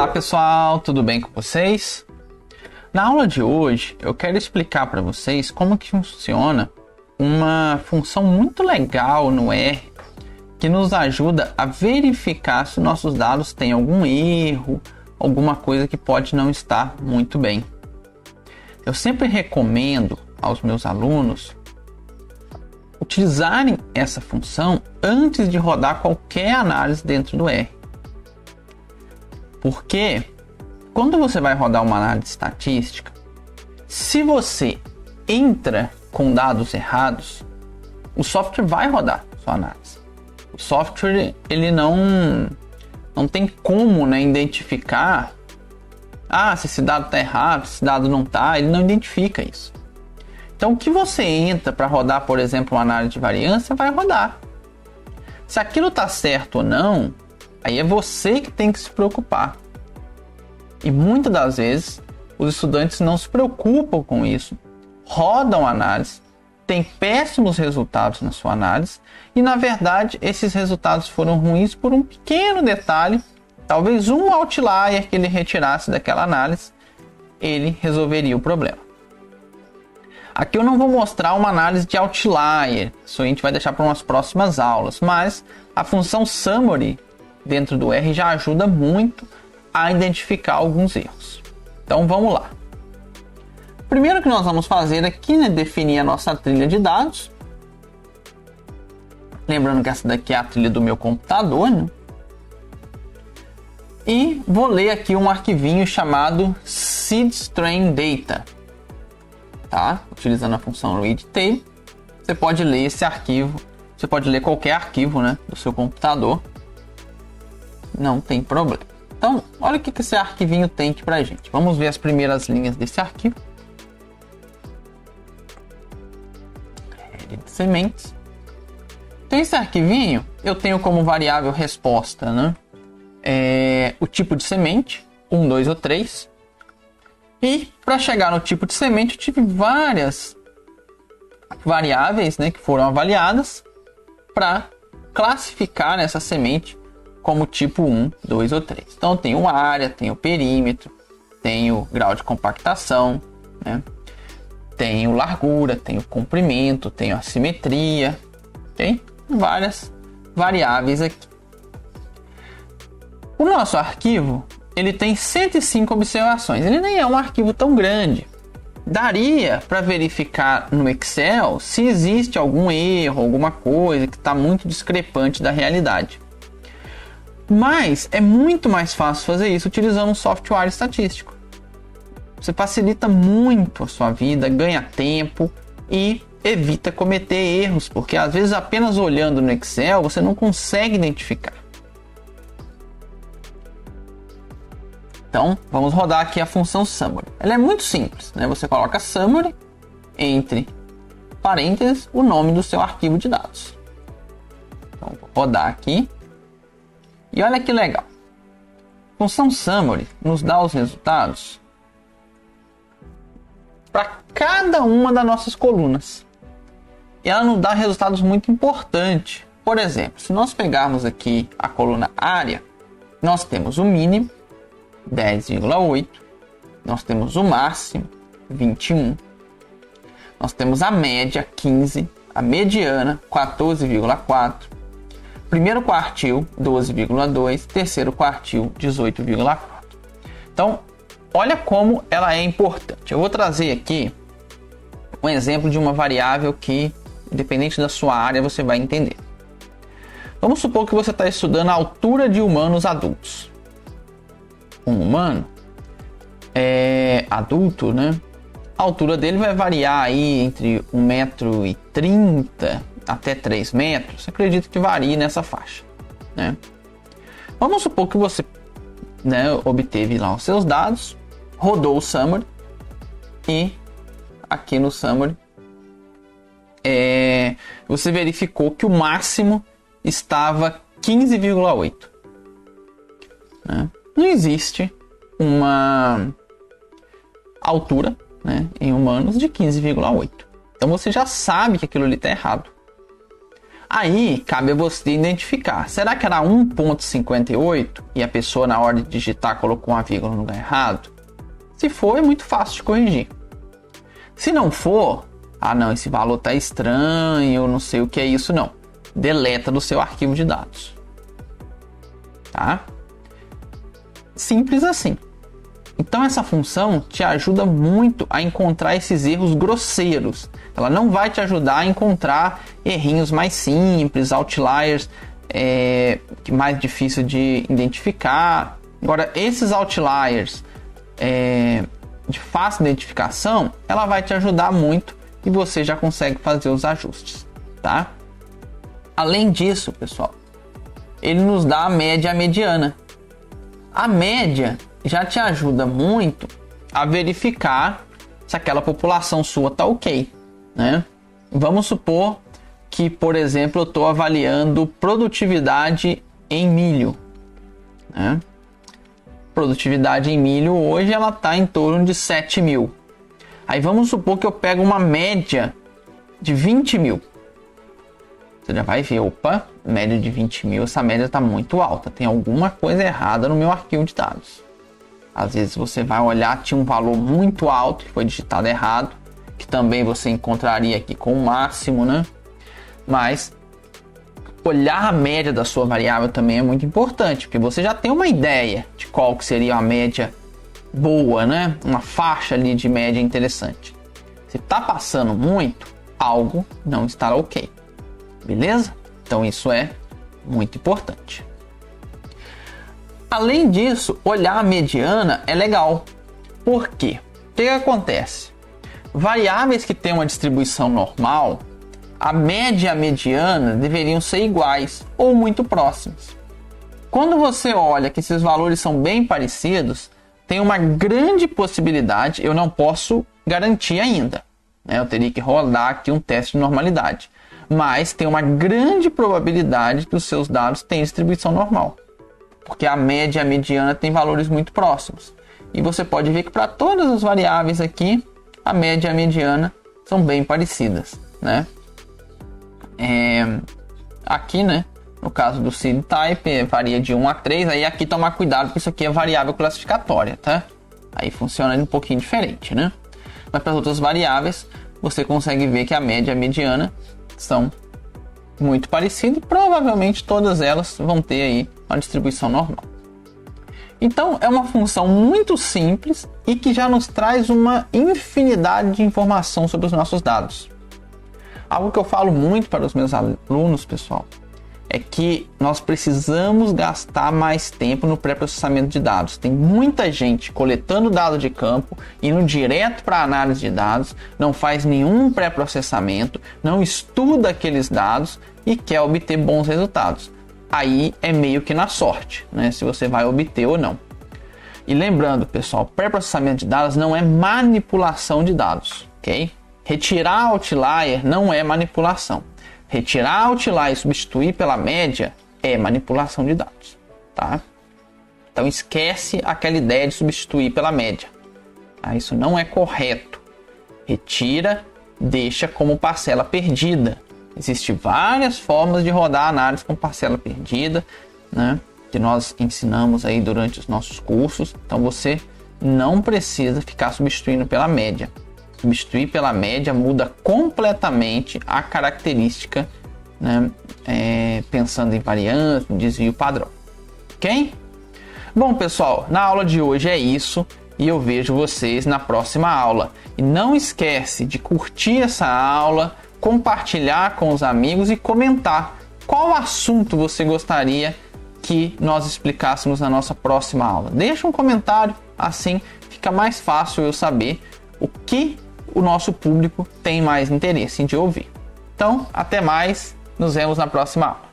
Olá pessoal, tudo bem com vocês? Na aula de hoje eu quero explicar para vocês como que funciona uma função muito legal no R que nos ajuda a verificar se nossos dados têm algum erro, alguma coisa que pode não estar muito bem. Eu sempre recomendo aos meus alunos utilizarem essa função antes de rodar qualquer análise dentro do R. Porque quando você vai rodar uma análise estatística, se você entra com dados errados, o software vai rodar sua análise. O software ele não tem como, identificar se esse dado está errado, se esse dado não está, ele não identifica isso. Então o que você entra para rodar, por exemplo, uma análise de variância, vai rodar. Se aquilo está certo ou não, aí é você que tem que se preocupar. E muitas das vezes os estudantes não se preocupam com isso, rodam a análise, têm péssimos resultados na sua análise e na verdade esses resultados foram ruins por um pequeno detalhe, talvez um outlier que ele retirasse daquela análise, ele resolveria o problema. Aqui eu não vou mostrar uma análise de outlier, isso a gente vai deixar para umas próximas aulas, mas a função summary dentro do R já ajuda muito a identificar alguns erros. Então vamos lá. Primeiro que nós vamos fazer aqui é definir a nossa trilha de dados. Lembrando que essa daqui é a trilha do meu computador, E vou ler aqui um arquivinho chamado seedstrain_data. Tá? Utilizando a função readTable, você pode ler esse arquivo. Você pode ler qualquer arquivo, do seu computador. Não tem problema. Então, olha o que esse arquivinho tem aqui pra gente. Vamos ver as primeiras linhas desse arquivo. Rede de sementes. Então, esse arquivinho, eu tenho como variável resposta, o tipo de semente, 1, 2 ou 3. E para chegar no tipo de semente, eu tive várias variáveis, que foram avaliadas para classificar essa semente como tipo 1, 2 ou 3. Então, tem a área, tem o perímetro, tem o grau de compactação, tem o largura, tem o comprimento, tem a simetria, tem várias variáveis aqui. O nosso arquivo, ele tem 105 observações. Ele nem é um arquivo tão grande. Daria para verificar no Excel se existe algum erro, alguma coisa que está muito discrepante da realidade. Mas é muito mais fácil fazer isso utilizando um software estatístico. Você facilita muito a sua vida, ganha tempo e evita cometer erros, porque às vezes apenas olhando no Excel você não consegue identificar. Então vamos rodar aqui a função summary. Ela é muito simples, Você coloca summary entre parênteses o nome do seu arquivo de dados. Então vou rodar aqui. E olha que legal. A função summary nos dá os resultados para cada uma das nossas colunas. E ela nos dá resultados muito importantes. Por exemplo, se nós pegarmos aqui a coluna área, nós temos o mínimo, 10,8. Nós temos o máximo, 21. Nós temos a média, 15. A mediana, 14,4. Primeiro quartil, 12,2. Terceiro quartil, 18,4. Então, olha como ela é importante. Eu vou trazer aqui um exemplo de uma variável que, independente da sua área, você vai entender. Vamos supor que você está estudando a altura de humanos adultos. Um humano adulto, A altura dele vai variar aí entre 1,30 m até 3 metros. Acredito que varie nessa faixa, Vamos supor que você, obteve lá os seus dados, rodou o summary e aqui no summary você verificou que o máximo estava 15,8. Não existe uma altura, em humanos de 15,8. Então você já sabe que aquilo ali está errado. Aí cabe a você identificar, será que era 1,58 e a pessoa na hora de digitar colocou uma vírgula no lugar errado? Se for, é muito fácil de corrigir. Se não for, não, esse valor tá estranho, eu não sei o que é isso, não. Deleta do seu arquivo de dados. Tá? Simples assim. Então essa função te ajuda muito a encontrar esses erros grosseiros. Ela não vai te ajudar a encontrar errinhos mais simples, outliers mais difícil de identificar. Agora, esses outliers de fácil identificação, ela vai te ajudar muito e você já consegue fazer os ajustes, tá? Além disso, pessoal, ele nos dá a média e a mediana. A média já te ajuda muito a verificar se aquela população sua tá ok, né? Vamos supor que, por exemplo, eu estou avaliando produtividade em milho, né? Produtividade em milho hoje ela está em torno de 7 mil. Aí vamos supor que eu pego uma média de 20 mil. Você já vai ver, opa, média de 20 mil, essa média está muito alta. Tem alguma coisa errada no meu arquivo de dados. Às vezes você vai olhar, tinha um valor muito alto que foi digitado errado, que também você encontraria aqui com o máximo, né? Mas olhar a média da sua variável também é muito importante, porque você já tem uma ideia de qual que seria a média boa, né? Uma faixa ali de média interessante. Se está passando muito, algo não está ok. Beleza? Então isso é muito importante. Além disso, olhar a mediana é legal. Por quê? O que acontece? Variáveis que têm uma distribuição normal, a média e a mediana deveriam ser iguais ou muito próximas. Quando você olha que esses valores são bem parecidos, tem uma grande possibilidade, eu não posso garantir ainda, né? Eu teria que rodar aqui um teste de normalidade, mas tem uma grande probabilidade que os seus dados tenham distribuição normal, porque a média e a mediana têm valores muito próximos. E você pode ver que para todas as variáveis aqui, a média e a mediana são bem parecidas, né? Aqui, né, no caso do seed type, varia de 1 a 3. Aí aqui tomar cuidado, porque isso aqui é variável classificatória, tá? Aí funciona um pouquinho diferente, né? Mas para as outras variáveis, você consegue ver que a média e a mediana são muito parecidas. Provavelmente todas elas vão ter aí uma distribuição normal. Então é uma função muito simples e que já nos traz uma infinidade de informação sobre os nossos dados. Algo que eu falo muito para os meus alunos, pessoal, é que nós precisamos gastar mais tempo no pré-processamento de dados. Tem muita gente coletando dado de campo, indo direto para a análise de dados, não faz nenhum pré-processamento, não estuda aqueles dados e quer obter bons resultados. Aí é meio que na sorte, né? Se você vai obter ou não. E lembrando, pessoal, pré-processamento de dados não é manipulação de dados, ok? Retirar outlier não é manipulação. Retirar outlier e substituir pela média é manipulação de dados, tá? Então esquece aquela ideia de substituir pela média. Tá? Isso não é correto. Retira, deixa como parcela perdida. Existem várias formas de rodar a análise com parcela perdida, né? Que nós ensinamos aí durante os nossos cursos. Então você não precisa ficar substituindo pela média. Substituir pela média muda completamente a característica, né? Pensando em variância, desvio padrão. Ok? Bom, pessoal, na aula de hoje é isso e eu vejo vocês na próxima aula. E não esquece de curtir essa aula, compartilhar com os amigos e comentar qual assunto você gostaria que nós explicássemos na nossa próxima aula. Deixa um comentário, assim fica mais fácil eu saber o que o nosso público tem mais interesse de ouvir. Então, até mais, nos vemos na próxima aula.